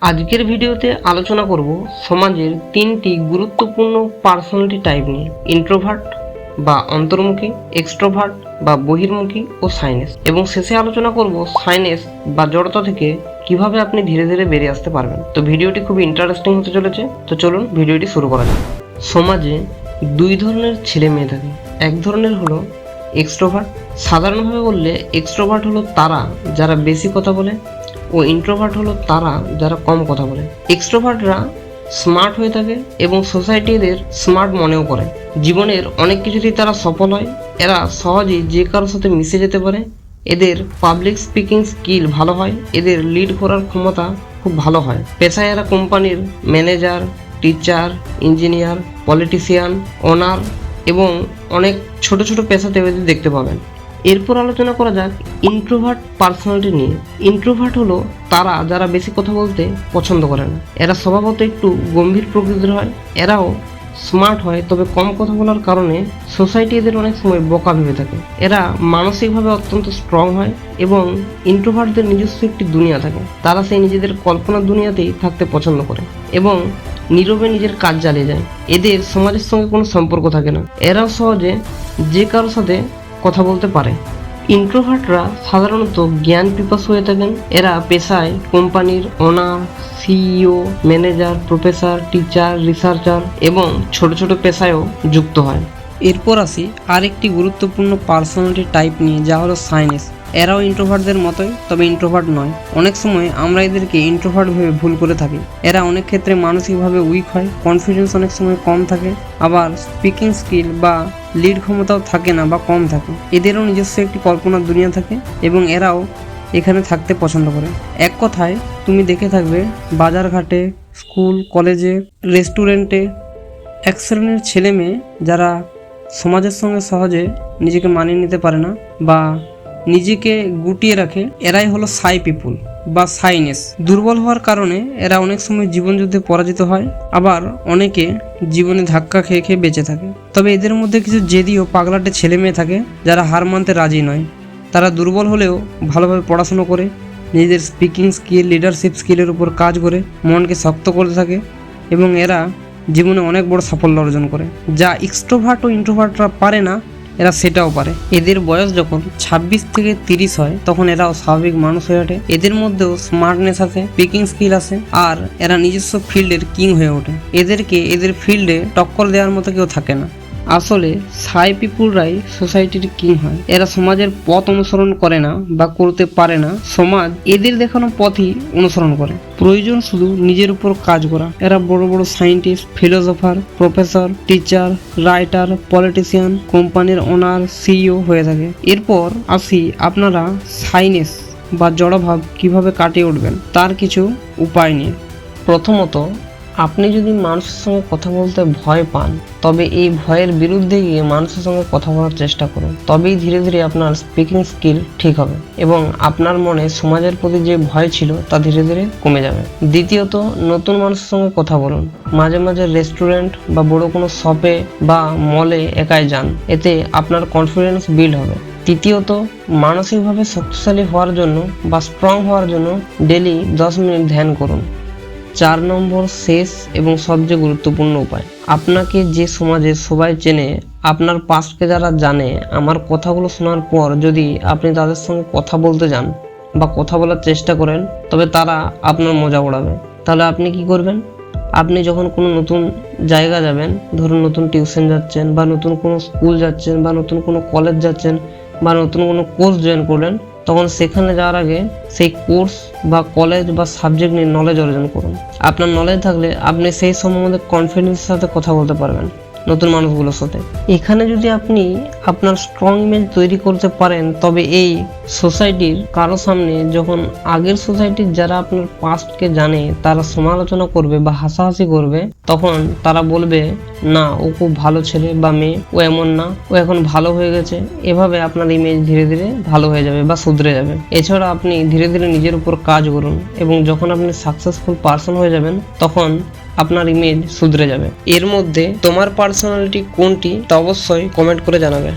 আজকের ভিডিওতে আলোচনা করব সমাজের তিনটি গুরুত্বপূর্ণ পার্সোনালিটি টাইপ নিয়ে। ইন্ট্রোভার্ট বা অন্তর্মুখী, এক্সট্রোভার্ট বা বহির্মুখী ও সাইনেস। এবং শেষে আলোচনা করব সাইনেস বা জড়তা থেকে কিভাবে আপনি ধীরে ধীরে বেরিয়ে আসতে পারবেন। তো ভিডিওটি খুবই ইন্টারেস্টিং হতে চলেছে। তো চলুন ভিডিওটি শুরু করা যাক। সমাজে দুই ধরনের ছেলে মেয়ে থাকে। এক ধরনের হলো এক্সট্রোভার্ট। সাধারণভাবে বললে এক্সট্রোভার্ট হলো তারা যারা বেশি কথা বলে ও ইন্ট্রোভার্ট হলো তারা যারা কম কথা বলে। এক্সট্রোভার্টরা স্মার্ট হয়ে থাকে এবং সোসাইটি এদের স্মার্ট মনেও করে। জীবনের অনেক কিছুতেই তারা সফল হয়। এরা সহজেই যে কারোর সাথে মিশে যেতে পারে। এদের পাবলিক স্পিকিং স্কিল ভালো হয়। এদের লিড করার ক্ষমতা খুব ভালো হয়। পেশায় এরা কোম্পানির ম্যানেজার, টিচার, ইঞ্জিনিয়ার, পলিটিশিয়ান, ওনার এবং অনেক ছোট ছোট পেশাতে এদের দেখতে পাবেন। এরপর আলোচনা করা যাক ইন্ট্রোভার্ট পার্সোনালিটি নিয়ে। ইন্ট্রোভার্ট হলো তারা যারা বেশি কথা বলতে পছন্দ করে না। এরা স্বভাবত একটু গম্ভীর প্রকৃতির হয়। এরাও স্মার্ট হয়, তবে কম কথা বলার কারণে সোসাইটি এদের অনেক সময় বোকা ভেবে থাকে। এরা মানসিকভাবে অত্যন্ত স্ট্রং হয় এবং ইন্ট্রোভার্টদের নিজস্ব একটি দুনিয়া থাকে। তারা সেই নিজেদের কল্পনার দুনিয়াতেই থাকতে পছন্দ করে এবং নীরবে নিজের কাজ চালিয়ে যায়। এদের সমাজের সঙ্গে কোনো সম্পর্ক থাকে না। এরাও সহজে যে কারোর সাথে কথা বলতে পারে। ইন্ট্রোভার্টরা সাধারণত জ্ঞান পিপাসু হয়ে থাকেন। এরা পেশায় কোম্পানির owner, CEO, manager, professor, teacher, researcher এবং ছোট ছোট পেশায়ও যুক্ত হয়। এরপর আসি আরেকটি গুরুত্বপূর্ণ পার্সোনালিটি টাইপ নিয়ে, যা হলো সাইনেস। এরাও ইন্ট্রোভার্টদের মতোই, তবে ইন্ট্রোভার্ট নয়। অনেক সময় আমরা এদেরকে ইন্ট্রোভার্ট ভেবে ভুল করে থাকি। এরা অনেক ক্ষেত্রে মানসিকভাবে উইক হয়, কনফিডেন্স অনেক সময় কম থাকে, আবার স্পিকিং স্কিল বা লিড ক্ষমতাও থাকে না বা কম থাকে। এদেরও নিজস্ব একটি কল্পনার দুনিয়া থাকে এবং এরাও এখানে থাকতে পছন্দ করে। এক কথায় তুমি দেখে থাকবে বাজারঘাটে, স্কুল, কলেজে, রেস্টুরেন্টে এক শ্রেণীর ছেলে মেয়ে যারা সমাজের সঙ্গে সহজে নিজেকে মানিয়ে নিতে পারে না বা নিজেকে গুটিয়ে রাখে। এরাই হলো সাই পিপুল বা সাইনেস। দুর্বল হওয়ার কারণে এরা অনেক সময় জীবনযুদ্ধে পরাজিত হয়, আবার অনেকে জীবনে ধাক্কা খেয়ে খেয়ে বেঁচে থাকে। তবে এদের মধ্যে কিছু জেদি ও পাগলাটে ছেলে মেয়ে থাকে যারা হার মানতে রাজি নয়। তারা দুর্বল হলেও ভালোভাবে পড়াশুনো করে, নিজেদের স্পিকিং স্কিল, লিডারশিপ স্কিলের উপর কাজ করে মনকে শক্ত করতে থাকে এবং এরা জীবনে অনেক বড় সাফল্য অর্জন করে, যা এক্সট্রোভার্ট ও ইন্ট্রোভার্টরা পারে না। এরা সেটাও পারে। এদের বয়স যখন 26 থেকে 30 হয় তখন এরাও স্বাভাবিক মানুষ হয়ে ওঠে। এদের মধ্যেও স্মার্টনেস আছে, স্পিকিং স্কিল আছে, আর এরা নিজস্ব ফিল্ডের কিং হয়ে ওঠে। এদেরকে এদের ফিল্ডে টক্কর দেওয়ার মতো কেউ থাকে না। আসলে সাই পিপুলরাই সোসাইটির কিং হয়। এরা সমাজের পথ অনুসরণ করে না বা করতে পারে না, সমাজ এদের দেখানো পথই অনুসরণ করে। প্রয়োজন শুধু নিজের উপর কাজ করা। এরা বড় বড় scientist, philosopher, professor, teacher, writer, politician, কোম্পানির ওনার, সিইও হয়ে থাকে। এরপর আসি আপনারা সাইনেস বা জড়ভাব কিভাবে কাটিয়ে উঠবেন তার কিছু উপায় নিয়ে। প্রথমত, আপনি যদি মানুষের সঙ্গে কথা বলতে ভয় পান, তবে এই ভয়ের বিরুদ্ধে গিয়ে মানুষের সঙ্গে কথা বলার চেষ্টা করুন। তবেই ধীরে ধীরে আপনার স্পিকিং স্কিল ঠিক হবে এবং আপনার মনে সমাজের প্রতি যে ভয় ছিল তা ধীরে ধীরে কমে যাবে। দ্বিতীয়ত, নতুন মানুষের সঙ্গে কথা বলুন। মাঝে মাঝে রেস্টুরেন্ট বা বড় কোনো শপে বা মলে একাই যান, এতে আপনার কনফিডেন্স বিল্ড হবে। তৃতীয়ত, মানসিকভাবে শক্তিশালী হওয়ার জন্য বা স্ট্রং হওয়ার জন্য ডেলি 10 মিনিট ধ্যান করুন। 4 নম্বর, শেষ এবং সবচেয়ে গুরুত্বপূর্ণ উপায়, আপনাকে যে সমাজে সবাই চেনে, আপনার পাস্টকে যারা জানে, আমার কথাগুলো শোনার পর যদি আপনি তাদের সঙ্গে কথা বলতে যান বা কথা বলার চেষ্টা করেন, তবে তারা আপনার মজা ওড়াবে। তাহলে আপনি কি করবেন? আপনি যখন কোনো নতুন জায়গা যাবেন, ধরুন নতুন টিউশন যাচ্ছেন বা নতুন কোনো স্কুল যাচ্ছেন বা নতুন কোনো কলেজ যাচ্ছেন বা নতুন কোনো কোর্স জয়েন করলেন, তখন সেখানে যাওয়ার আগে সেই কোর্স বা কলেজ বা সাবজেক্ট নিয়ে নলেজ অর্জন করুন। আপনার নলেজ থাকলে আপনি সেই সম্বন্ধে কনফিডেন্সের সাথে কথা বলতে পারবেন নতুন মানুষগুলোর সাথে। এখানে যদি আপনি আপনার স্ট্রং ইমেজ তৈরি করতে পারেন, তবে এই সোসাইটির কারো সামনে যখন আগের সোসাইটির যারা আপনার পাস্টকে জানে তারা সমালোচনা করবে বা হাসাহাসি করবে, তখন তারা বলবে, না ও খুব ভালো ছেলে বা মেয়ে, ও এমন না, ও এখন ভালো হয়ে গেছে। এভাবে আপনার ইমেজ ধীরে ধীরে ভালো হয়ে যাবে বা শুধরে যাবে। এছাড়া আপনি ধীরে ধীরে নিজের উপর কাজ করুন এবং যখন আপনি সাকসেসফুল পারসন হয়ে যাবেন, তখন আপনার ইমেজ শুধরে যাবে। এর মধ্যে তোমার পার্সোনালিটি কোনটি তা অবশ্যই কমেন্ট করে জানাবে।